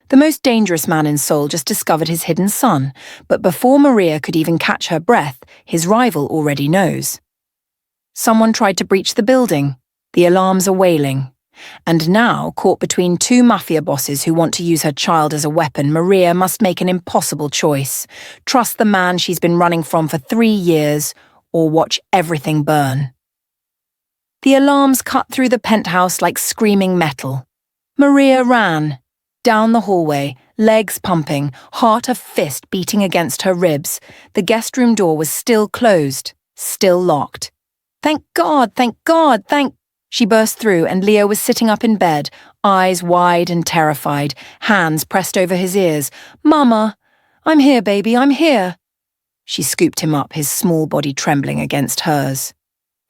The most dangerous man in Seoul just discovered his hidden son, but before Maria could even catch her breath, his rival already knows. Someone tried to breach the building. The alarms are wailing. And now, caught between two mafia bosses who want to use her child as a weapon, Maria must make an impossible choice. Trust the man she's been running from for 3 years, or watch everything burn. The alarms cut through the penthouse like screaming metal. Maria ran. Down the hallway, legs pumping, heart a fist beating against her ribs. The guest room door was still closed, still locked. Thank God, thank God, thank... She burst through and Leo was sitting up in bed, eyes wide and terrified, hands pressed over his ears. Mama, I'm here, baby, I'm here. She scooped him up, his small body trembling against hers.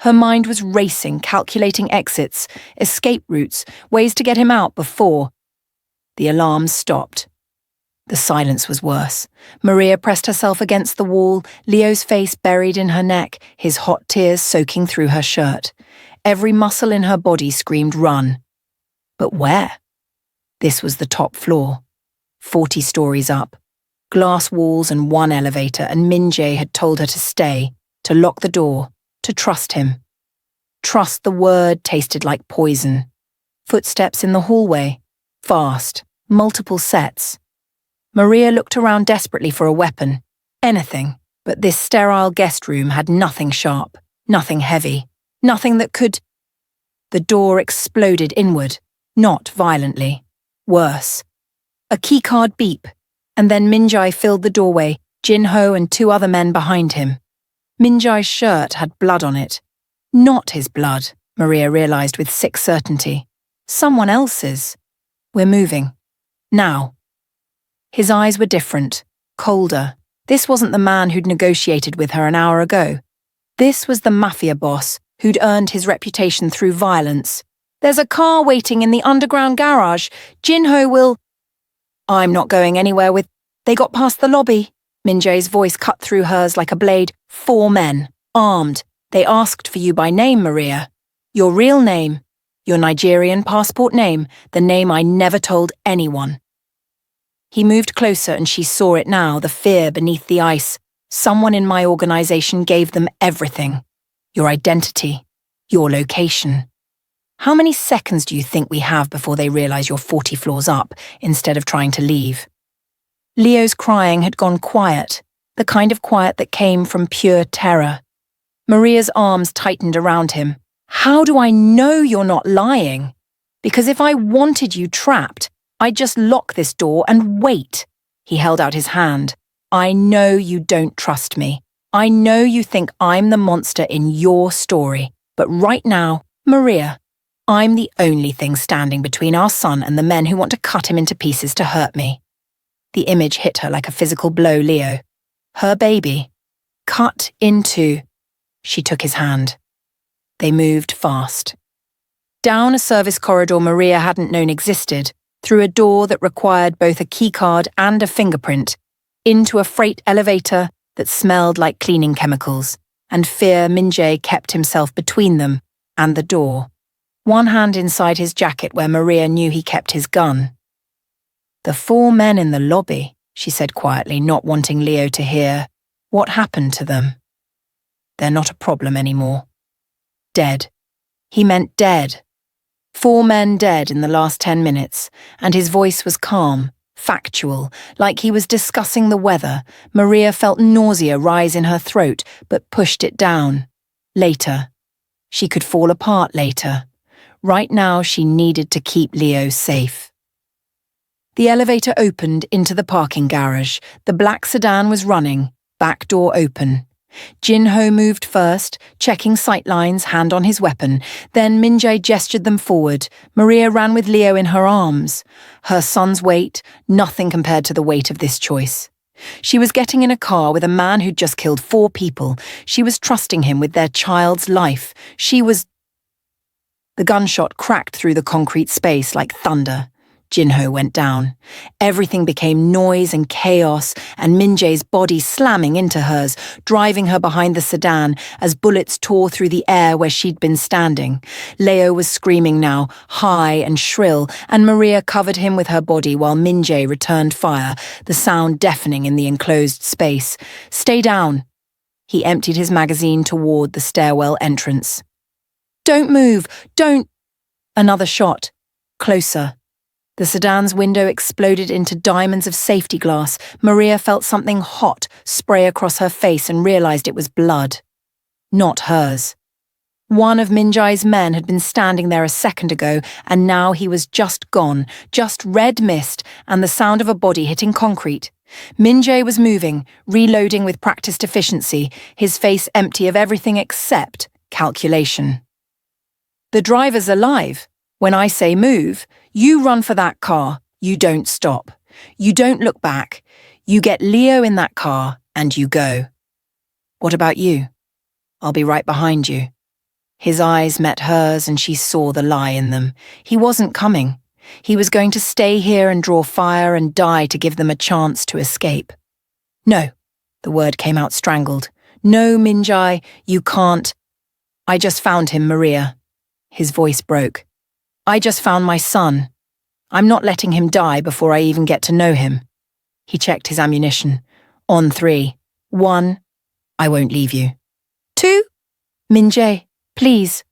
Her mind was racing, calculating exits, escape routes, ways to get him out before. The alarms stopped. The silence was worse. Maria pressed herself against the wall, Leo's face buried in her neck, his hot tears soaking through her shirt. Every muscle in her body screamed run. But where? This was the top floor. 40 stories up. Glass walls and one elevator, and Min Jae had told her to stay, to lock the door, to trust him. Trust, the word tasted like poison. Footsteps in the hallway. Fast. Multiple sets. Maria looked around desperately for a weapon. Anything, but this sterile guest room had nothing sharp, nothing heavy, nothing that could... The door exploded inward, not violently. Worse. A keycard beep, and then Min Jae filled the doorway, Jin Ho and 2 other men behind him. Min Jae's shirt had blood on it. Not his blood, Maria realized with sick certainty. Someone else's. We're moving. Now. His eyes were different, colder. This wasn't the man who'd negotiated with her an hour ago. This was the mafia boss who'd earned his reputation through violence. There's a car waiting in the underground garage. Jin Ho will... I'm not going anywhere with... They got past the lobby. Min Jae's voice cut through hers like a blade. 4 men, armed. They asked for you by name, Maria. Your real name. Your Nigerian passport name, the name I never told anyone. He moved closer and she saw it now, the fear beneath the ice. Someone in my organization gave them everything. Your identity, your location. How many seconds do you think we have before they realize you're 40 floors up, instead of trying to leave? Leo's crying had gone quiet, the kind of quiet that came from pure terror. Maria's arms tightened around him. How do I know you're not lying? Because if I wanted you trapped, I'd just lock this door and wait. He held out his hand. I know you don't trust me. I know you think I'm the monster in your story. But right now, Maria, I'm the only thing standing between our son and the men who want to cut him into pieces to hurt me. The image hit her like a physical blow, Leo. Her baby. Cut into... She took his hand. They moved fast. Down a service corridor Maria hadn't known existed, through a door that required both a keycard and a fingerprint, into a freight elevator that smelled like cleaning chemicals, and fear Min Jae kept himself between them and the door, one hand inside his jacket where Maria knew he kept his gun. The 4 men in the lobby, she said quietly, not wanting Leo to hear. What happened to them? They're not a problem anymore. Dead. He meant dead. 4 men dead in the last 10 minutes, and his voice was calm, factual, like he was discussing the weather. Maria felt nausea rise in her throat, but pushed it down. Later. She could fall apart later. Right now she needed to keep Leo safe. The elevator opened into the parking garage. The black sedan was running, back door open. Jin Ho moved first, checking sightlines, hand on his weapon. Then Min Jae gestured them forward. Maria ran with Leo in her arms. Her son's weight, nothing compared to the weight of this choice. She was getting in a car with a man who'd just killed 4 people. She was trusting him with their child's life. She was... The gunshot cracked through the concrete space like thunder. Jinho went down. Everything became noise and chaos, and Min-jae's body slamming into hers, driving her behind the sedan as bullets tore through the air where she'd been standing. Leo was screaming now, high and shrill, and Maria covered him with her body while Min-jae returned fire, the sound deafening in the enclosed space. "Stay down." He emptied his magazine toward the stairwell entrance. "Don't move! Don't—" Another shot. Closer. The sedan's window exploded into diamonds of safety glass. Maria felt something hot spray across her face and realized it was blood. Not hers. One of Min-jae's men had been standing there a second ago, and now he was just gone, just red mist and the sound of a body hitting concrete. Min-jae was moving, reloading with practiced efficiency, his face empty of everything except calculation. "The driver's alive. When I say move, you run for that car. You don't stop. You don't look back. You get Leo in that car and you go. What about you? I'll be right behind you." His eyes met hers and she saw the lie in them. He wasn't coming. He was going to stay here and draw fire and die to give them a chance to escape. "No," the word came out strangled. "No, Min-jae, you can't. I just found him, Maria." His voice broke. "I just found my son. I'm not letting him die before I even get to know him." He checked his ammunition. "On 3. 1. I won't leave you. 2. Min-jae, please.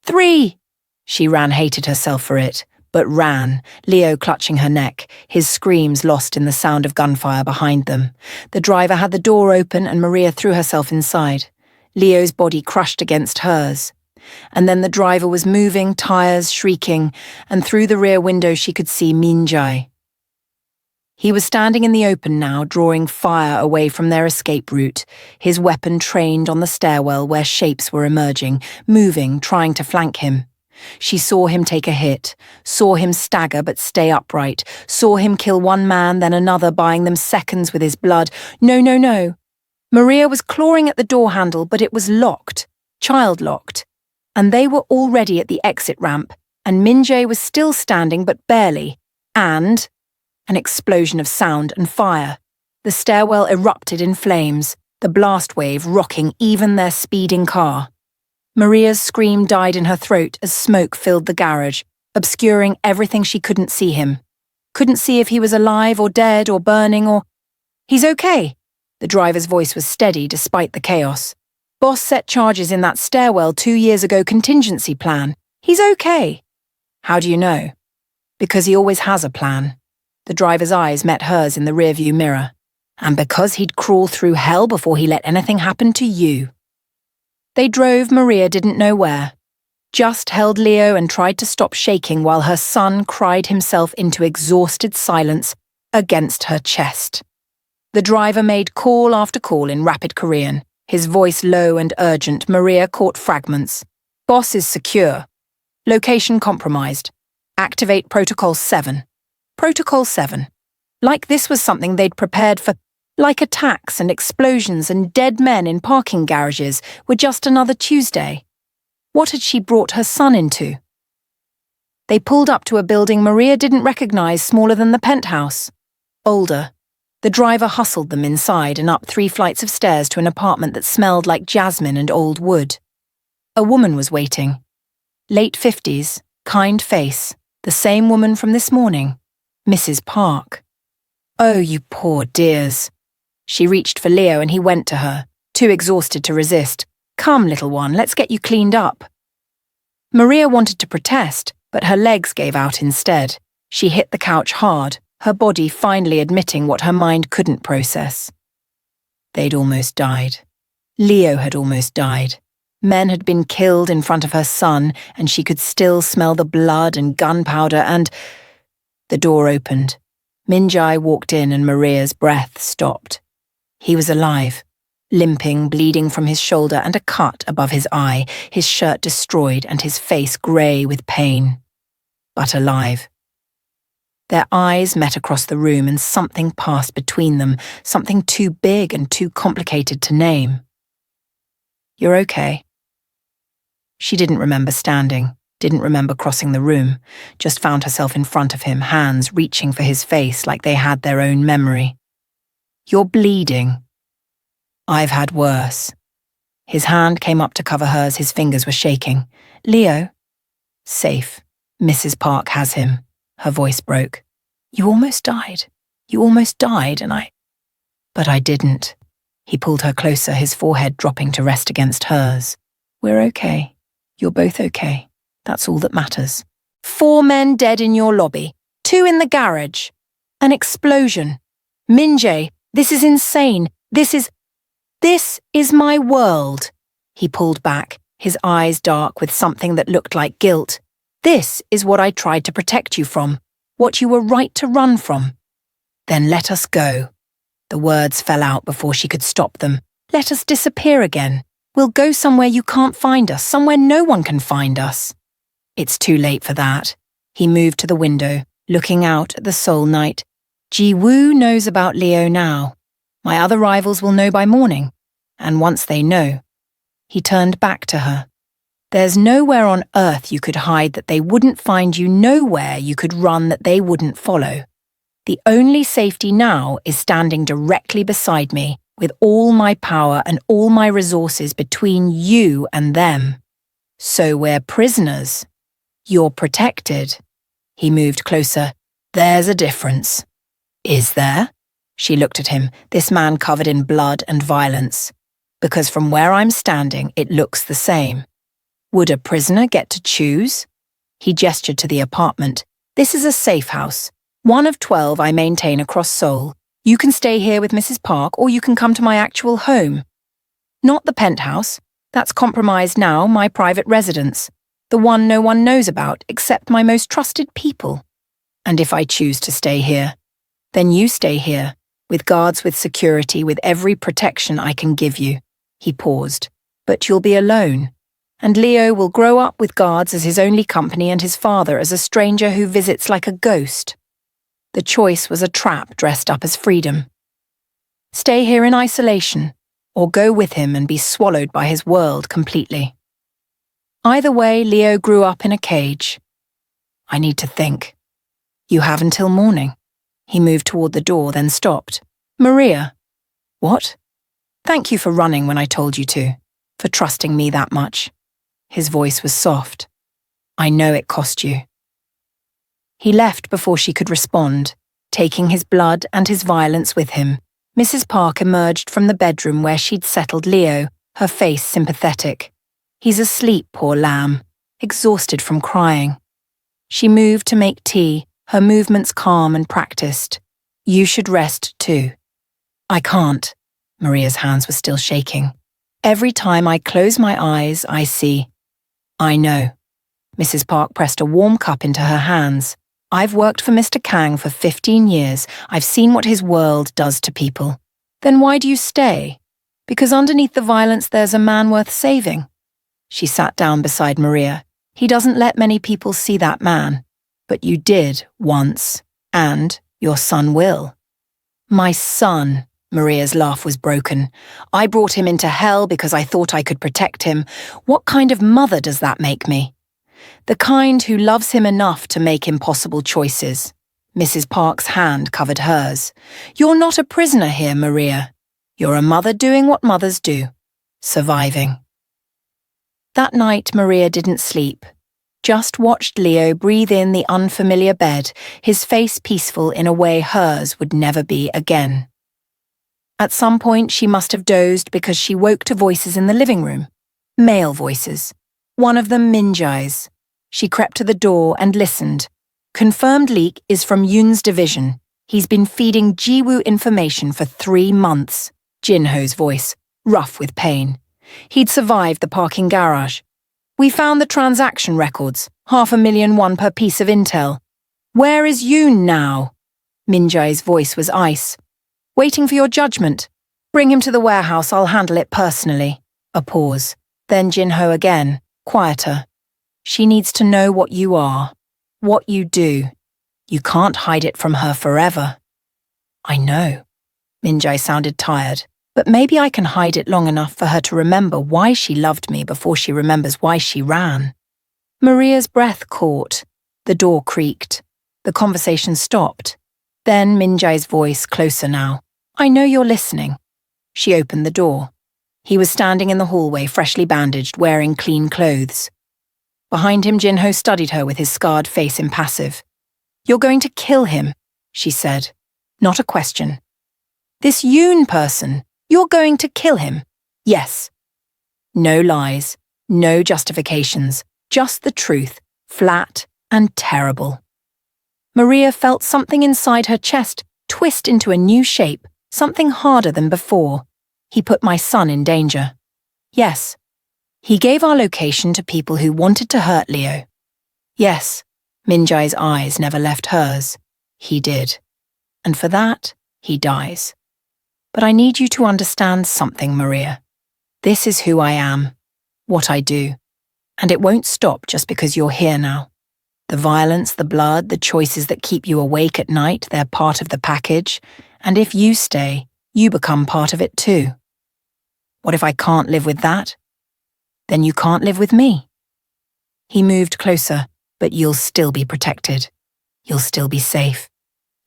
3. She hated herself for it, but ran, Leo clutching her neck, his screams lost in the sound of gunfire behind them. The driver had the door open and Maria threw herself inside. Leo's body crushed against hers. And then the driver was moving, tires shrieking, and through the rear window she could see Min-jae. He was standing in the open now, drawing fire away from their escape route, his weapon trained on the stairwell where shapes were emerging, moving, trying to flank him. She saw him take a hit, saw him stagger but stay upright, saw him kill one man, then another, buying them seconds with his blood. No, no, no. Maria was clawing at the door handle, but it was locked, child-locked. And they were already at the exit ramp, and Min-jae was still standing but barely, and an explosion of sound and fire. The stairwell erupted in flames, the blast wave rocking even their speeding car. Maria's scream died in her throat as smoke filled the garage, obscuring everything she couldn't see him. Couldn't see if he was alive or dead or burning or... "He's okay." The driver's voice was steady despite the chaos. "Boss set charges in that stairwell 2 years ago contingency plan. He's okay." "How do you know?" "Because he always has a plan." The driver's eyes met hers in the rearview mirror. "And because he'd crawl through hell before he let anything happen to you." They drove Maria didn't know where. Just held Leo and tried to stop shaking while her son cried himself into exhausted silence against her chest. The driver made call after call in rapid Korean. His voice low and urgent. Maria caught fragments. "Boss is secure. Location compromised. Activate Protocol 7. Protocol 7. Like this was something they'd prepared for, like attacks and explosions and dead men in parking garages were just another Tuesday. What had she brought her son into? They pulled up to a building Maria didn't recognize, smaller than the penthouse. Older. The driver hustled them inside and up 3 flights of stairs to an apartment that smelled like jasmine and old wood. A woman was waiting. Late 50s, kind face, the same woman from this morning, Mrs. Park. "Oh, you poor dears." She reached for Leo and he went to her, too exhausted to resist. "Come, little one, let's get you cleaned up." Maria wanted to protest, but her legs gave out instead. She hit the couch hard, her body finally admitting what her mind couldn't process. They'd almost died. Leo had almost died. Men had been killed in front of her son, and she could still smell the blood and gunpowder and... The door opened. Min-jae walked in and Maria's breath stopped. He was alive, limping, bleeding from his shoulder and a cut above his eye, his shirt destroyed and his face grey with pain. But alive. Their eyes met across the room and something passed between them, something too big and too complicated to name. "You're okay." She didn't remember standing, didn't remember crossing the room, just found herself in front of him, hands reaching for his face like they had their own memory. "You're bleeding." "I've had worse." His hand came up to cover hers, his fingers were shaking. "Leo?" "Safe. Mrs. Park has him." Her voice broke. "You almost died. You almost died, and I—" "But I didn't." He pulled her closer, his forehead dropping to rest against hers. "We're okay. You're both okay. That's all that matters." 4 men dead in your lobby. 2 in the garage. An explosion. Min-jae, this is insane. This is my world. He pulled back, his eyes dark with something that looked like guilt. This is what I tried to protect you from, what you were right to run from. "Then let us go." The words fell out before she could stop them. "Let us disappear again. We'll go somewhere you can't find us, somewhere no one can find us." "It's too late for that." He moved to the window, looking out at the Seoul night. "Ji-woo knows about Leo now. My other rivals will know by morning, and once they know—" He turned back to her. "There's nowhere on earth you could hide that they wouldn't find you, nowhere you could run that they wouldn't follow. The only safety now is standing directly beside me, with all my power and all my resources between you and them. So we're prisoners. You're protected." He moved closer. "There's a difference." "Is there?" She looked at him, this man covered in blood and violence. "Because from where I'm standing, it looks the same. Would a prisoner get to choose?" He gestured to the apartment. "This is a safe house. 1 of 12 I maintain across Seoul. You can stay here with Mrs. Park, or you can come to my actual home. Not the penthouse. That's compromised now, my private residence. The one no one knows about, except my most trusted people. And if I choose to stay here, then you stay here, with guards, with security, with every protection I can give you." He paused. "But you'll be alone. And Leo will grow up with guards as his only company and his father as a stranger who visits like a ghost." The choice was a trap dressed up as freedom. Stay here in isolation, or go with him and be swallowed by his world completely. Either way, Leo grew up in a cage. "I need to think." "You have until morning." He moved toward the door, then stopped. "Maria." "What?" "Thank you for running when I told you to, for trusting me that much." His voice was soft. "I know it cost you." He left before she could respond, taking his blood and his violence with him. Mrs. Park emerged from the bedroom where she'd settled Leo, her face sympathetic. "He's asleep, poor lamb, exhausted from crying." She moved to make tea, her movements calm and practiced. "You should rest too." "I can't." Maria's hands were still shaking. "Every time I close my eyes, I see—" "I know." Mrs. Park pressed a warm cup into her hands. "I've worked for Mr. Kang for 15 years. I've seen what his world does to people. Then why do you stay? Because underneath the violence there's a man worth saving." She sat down beside Maria. "He doesn't let many people see that man. But you did once, and your son will." "My son." Maria's laugh was broken. "I brought him into hell because I thought I could protect him. What kind of mother does that make me?" "The kind who loves him enough to make impossible choices." Mrs. Park's hand covered hers. "You're not a prisoner here, Maria. You're a mother doing what mothers do. Surviving." That night, Maria didn't sleep. Just watched Leo breathe in the unfamiliar bed, his face peaceful in a way hers would never be again. At some point, she must have dozed because she woke to voices in the living room. Male voices. One of them Min-jae's. She crept to the door and listened. "Confirmed leak is from Yoon's division. He's been feeding Ji-woo information for 3 months." Jin-ho's voice, rough with pain. "He'd survived the parking garage. We found the transaction records, 500,000 won per piece of intel. Where is Yoon now?" Min-jae's voice was ice. "Waiting for your judgment. Bring him to the warehouse, I'll handle it personally." A pause. Then Jin-ho again, quieter. "She needs to know what you are, what you do. You can't hide it from her forever." "I know." Min-jae sounded tired. "But maybe I can hide it long enough for her to remember why she loved me before she remembers why she ran." Maria's breath caught. The door creaked. The conversation stopped. Then Minjai's voice, closer now. "I know you're listening." She opened the door. He was standing in the hallway, freshly bandaged, wearing clean clothes. Behind him, Jinho studied her with his scarred face impassive. "You're going to kill him," she said. Not a question. "This Yoon person, you're going to kill him." "Yes." No lies, no justifications, just the truth, flat and terrible. Maria felt something inside her chest twist into a new shape, something harder than before. "He put my son in danger." "Yes." "He gave our location to people who wanted to hurt Leo." "Yes." Minjai's eyes never left hers. "He did. And for that, he dies. But I need you to understand something, Maria. This is who I am, what I do. And it won't stop just because you're here now. The violence, the blood, the choices that keep you awake at night, they're part of the package. And if you stay, you become part of it too. What if I can't live with that? Then you can't live with me." He moved closer, "But you'll still be protected. You'll still be safe.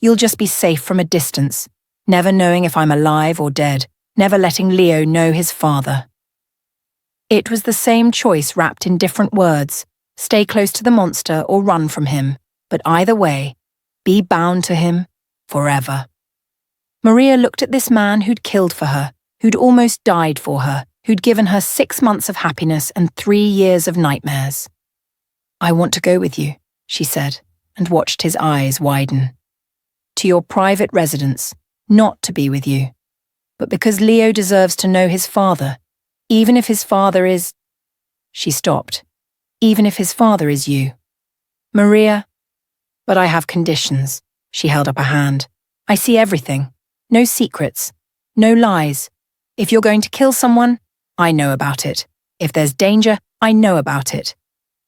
You'll just be safe from a distance, never knowing if I'm alive or dead, never letting Leo know his father." It was the same choice wrapped in different words, stay close to the monster or run from him, but either way, be bound to him forever. Maria looked at this man who'd killed for her, who'd almost died for her, who'd given her 6 months of happiness and 3 years of nightmares. "I want to go with you," she said, and watched his eyes widen. "To your private residence, not to be with you, but because Leo deserves to know his father, even if his father is—" She stopped. "Even if his father is you." "Maria—" "But I have conditions." She held up a hand. "I see everything. No secrets. No lies. If you're going to kill someone, I know about it. If there's danger, I know about it.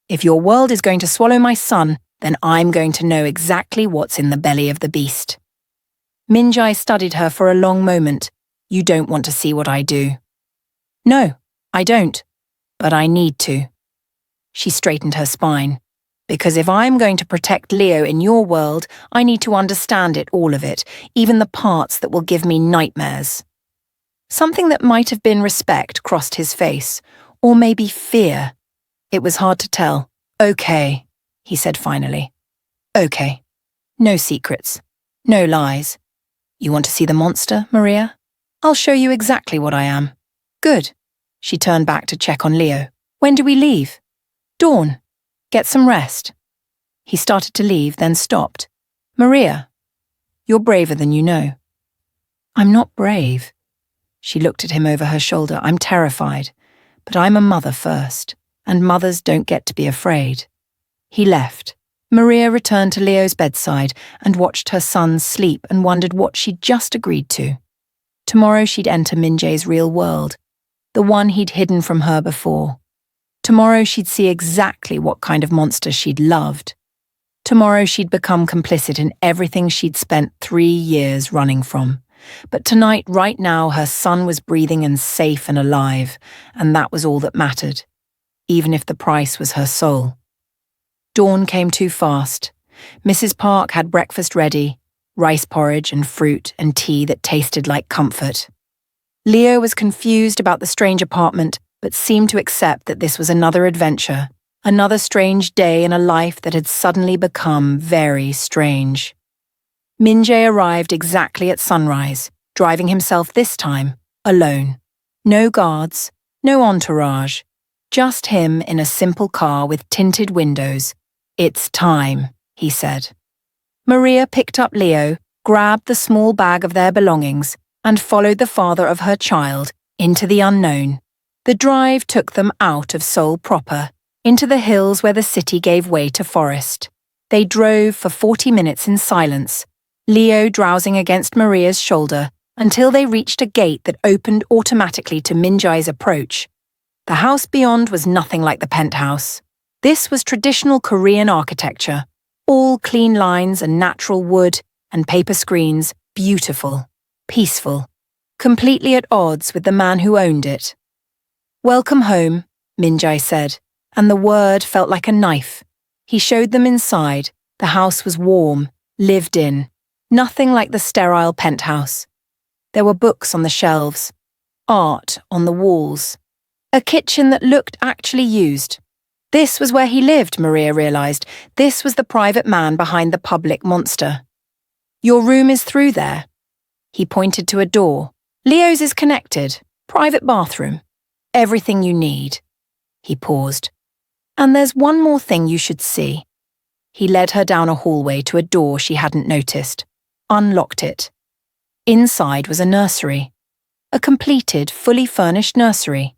If your world is going to swallow my son, then I'm going to know exactly what's in the belly of the beast." Minjai studied her for a long moment. "You don't want to see what I do." "No, I don't. But I need to." She straightened her spine. "Because if I'm going to protect Leo in your world, I need to understand it, all of it, even the parts that will give me nightmares." Something that might have been respect crossed his face, or maybe fear. It was hard to tell. "Okay," he said finally. "Okay. No secrets. No lies. You want to see the monster, Maria? I'll show you exactly what I am." "Good." She turned back to check on Leo. "When do we leave?" "Dawn. Get some rest." He started to leave, then stopped. "Maria, you're braver than you know." "I'm not brave." She looked at him over her shoulder. "I'm terrified. But I'm a mother first, and mothers don't get to be afraid." He left. Maria returned to Leo's bedside and watched her son sleep and wondered what she'd just agreed to. Tomorrow she'd enter Minjai's real world, the one he'd hidden from her before. Tomorrow she'd see exactly what kind of monster she'd loved. Tomorrow she'd become complicit in everything she'd spent 3 years running from. But tonight, right now, her son was breathing and safe and alive, and that was all that mattered, even if the price was her soul. Dawn came too fast. Mrs. Park had breakfast ready, rice porridge and fruit and tea that tasted like comfort. Leo was confused about the strange apartment, but seemed to accept that this was another adventure, another strange day in a life that had suddenly become very strange. Minjai arrived exactly at sunrise, driving himself this time, alone. No guards, no entourage, just him in a simple car with tinted windows. "It's time," he said. Maria picked up Leo, grabbed the small bag of their belongings, and followed the father of her child into the unknown. The drive took them out of Seoul proper, into the hills where the city gave way to forest. They drove for 40 minutes in silence, Leo drowsing against Maria's shoulder, until they reached a gate that opened automatically to Minjai's approach. The house beyond was nothing like the penthouse. This was traditional Korean architecture, all clean lines and natural wood and paper screens, beautiful, peaceful, completely at odds with the man who owned it. "Welcome home," Minjai said, and the word felt like a knife. He showed them inside. The house was warm, lived in, nothing like the sterile penthouse. There were books on the shelves, art on the walls, a kitchen that looked actually used. This was where he lived, Maria realized. This was the private man behind the public monster. Your room is through there. He pointed to a door. Leo's is connected. Private bathroom. Everything you need. He paused. And there's one more thing you should see. He led her down a hallway to a door she hadn't noticed, unlocked it. Inside was a nursery. A completed, fully furnished nursery.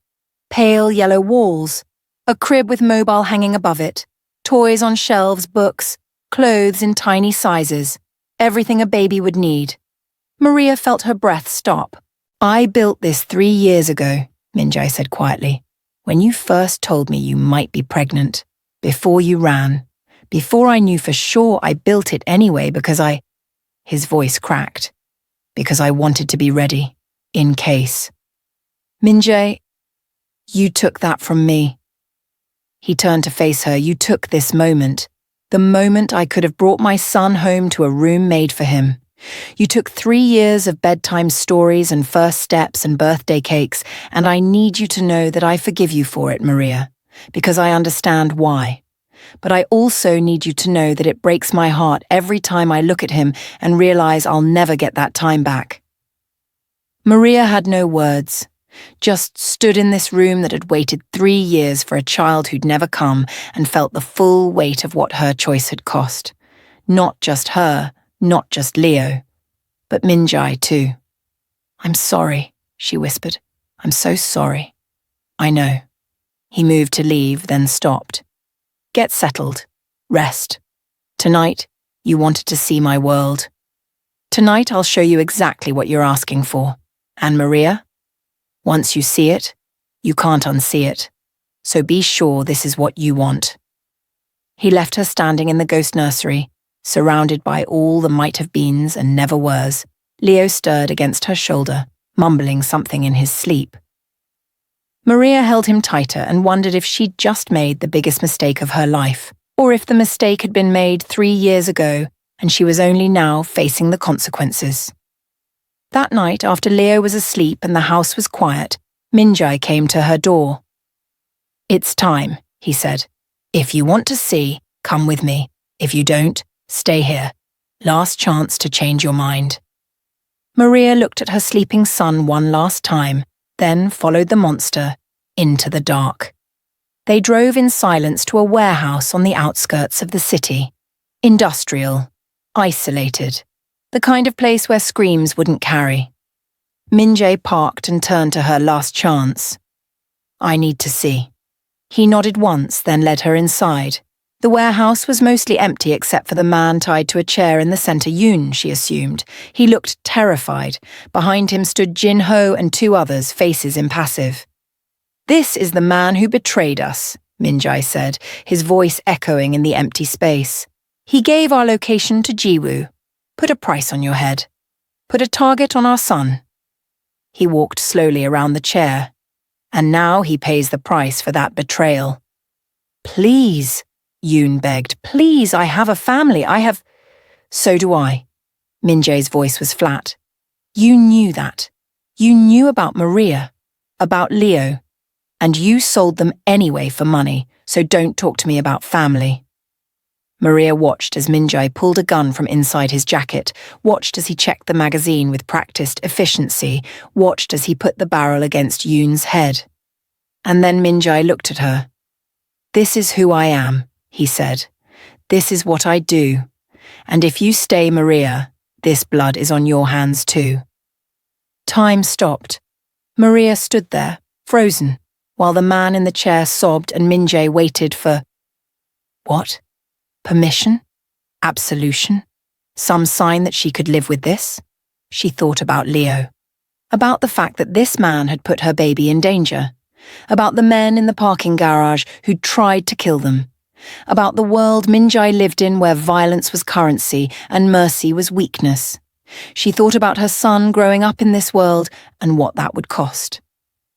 Pale yellow walls. A crib with mobile hanging above it. Toys on shelves, books, clothes in tiny sizes. Everything a baby would need. Maria felt her breath stop. I built this 3 years ago, Minjae said quietly, when you first told me you might be pregnant, before you ran, before I knew for sure. I built it anyway because His voice cracked. Because I wanted to be ready, in case. Minjae, you took that from me. He turned to face her. You took this moment, the moment I could have brought my son home to a room made for him. You took 3 years of bedtime stories and first steps and birthday cakes, and I need you to know that I forgive you for it, Maria, because I understand why. But I also need you to know that it breaks my heart every time I look at him and realize I'll never get that time back. Maria had no words, just stood in this room that had waited 3 years for a child who'd never come and felt the full weight of what her choice had cost. Not just her, not just Leo, but Minjae too. I'm sorry, she whispered. I'm so sorry. I know. He moved to leave, then stopped. Get settled. Rest. Tonight, you wanted to see my world. Tonight I'll show you exactly what you're asking for. And Maria, once you see it, you can't unsee it. So be sure this is what you want. He left her standing in the ghost nursery, surrounded by all the might-have-beens and never-weres. Leo stirred against her shoulder, mumbling something in his sleep. Maria held him tighter and wondered if she'd just made the biggest mistake of her life, or if the mistake had been made 3 years ago and she was only now facing the consequences. That night, after Leo was asleep and the house was quiet, Minjae came to her door. It's time, he said. If you want to see, come with me. If you don't, stay here. Last chance to change your mind. Maria looked at her sleeping son one last time, then followed the monster into the dark. They drove in silence to a warehouse on the outskirts of the city. Industrial, isolated, the kind of place where screams wouldn't carry. Minjae parked and turned to her. Last chance. I need to see. He nodded once, then led her inside. The warehouse was mostly empty except for the man tied to a chair in the center. Yoon, she assumed. He looked terrified. Behind him stood Jin Ho and 2 others, faces impassive. This is the man who betrayed us, Minjae said, his voice echoing in the empty space. He gave our location to Jiwoo. Put a price on your head. Put a target on our son. He walked slowly around the chair. And now he pays the price for that betrayal. Please, Yoon begged. Please, I have a family. So do I. Minjae's voice was flat. You knew that. You knew about Maria, about Leo, and you sold them anyway for money, so don't talk to me about family. Maria watched as Minjae pulled a gun from inside his jacket, watched as he checked the magazine with practiced efficiency, watched as he put the barrel against Yoon's head. And then Minjae looked at her. This is who I am, he said. This is what I do. And if you stay, Maria, this blood is on your hands too. Time stopped. Maria stood there, frozen, while the man in the chair sobbed and Minjae waited for... What? Permission? Absolution? Some sign that she could live with this? She thought about Leo. About the fact that this man had put her baby in danger. About the men in the parking garage who'd tried to kill them. About the world Minjae lived in where violence was currency and mercy was weakness. She thought about her son growing up in this world and what that would cost.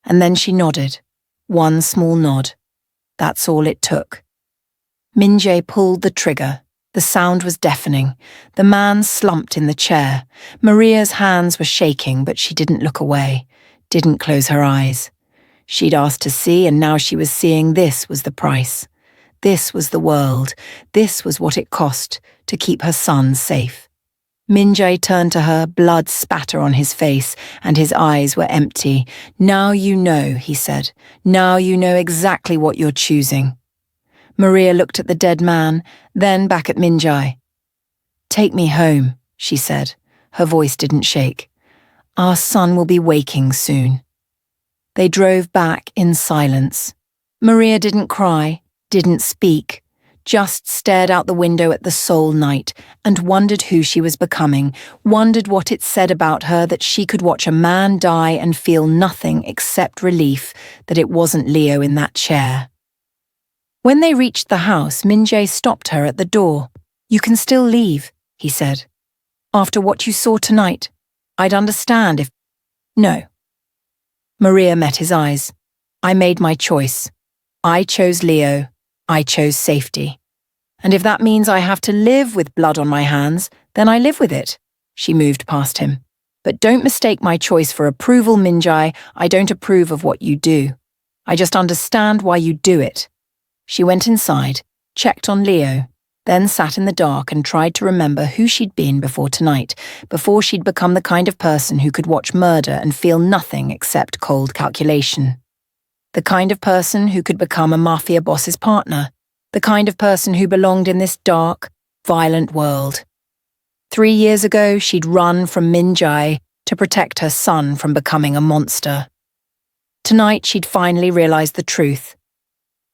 And then she nodded. One small nod. That's all it took. Min-jae pulled the trigger. The sound was deafening. The man slumped in the chair. Maria's hands were shaking, but she didn't look away, didn't close her eyes. She'd asked to see, and now she was seeing this was the price. This was the world. This was what it cost to keep her son safe. Min-jae turned to her, blood spatter on his face, and his eyes were empty. "Now you know," he said. "Now you know exactly what you're choosing." Maria looked at the dead man, then back at Min-jae. "Take me home," she said. Her voice didn't shake. "Our son will be waking soon." They drove back in silence. Maria didn't cry, didn't speak, just stared out the window at the Seoul night and wondered who she was becoming, wondered what it said about her that she could watch a man die and feel nothing except relief that it wasn't Leo in that chair. When they reached the house, Min-jae stopped her at the door. "You can still leave," he said. "After what you saw tonight, I'd understand if—" "No." Maria met his eyes. "I made my choice. I chose Leo. I chose safety. And if that means I have to live with blood on my hands, then I live with it." She moved past him. "But don't mistake my choice for approval, Min-jae. I don't approve of what you do. I just understand why you do it." She went inside, checked on Leo, then sat in the dark and tried to remember who she'd been before tonight, before she'd become the kind of person who could watch murder and feel nothing except cold calculation. The kind of person who could become a mafia boss's partner, the kind of person who belonged in this dark, violent world. 3 years ago, she'd run from Min-jae to protect her son from becoming a monster. Tonight, she'd finally realized the truth.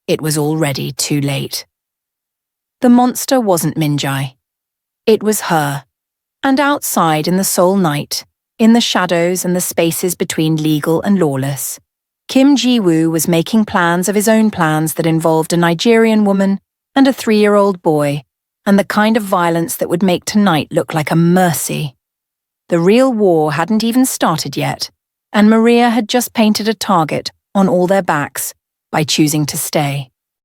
It was already too late. The monster wasn't Min-jae. It was her. And outside in the Seoul night, in the shadows and the spaces between legal and lawless, Kim Ji-woo was making plans of his own plans that involved a Nigerian woman and a 3-year-old boy, and the kind of violence that would make tonight look like a mercy. The real war hadn't even started yet, and Maria had just painted a target on all their backs by choosing to stay.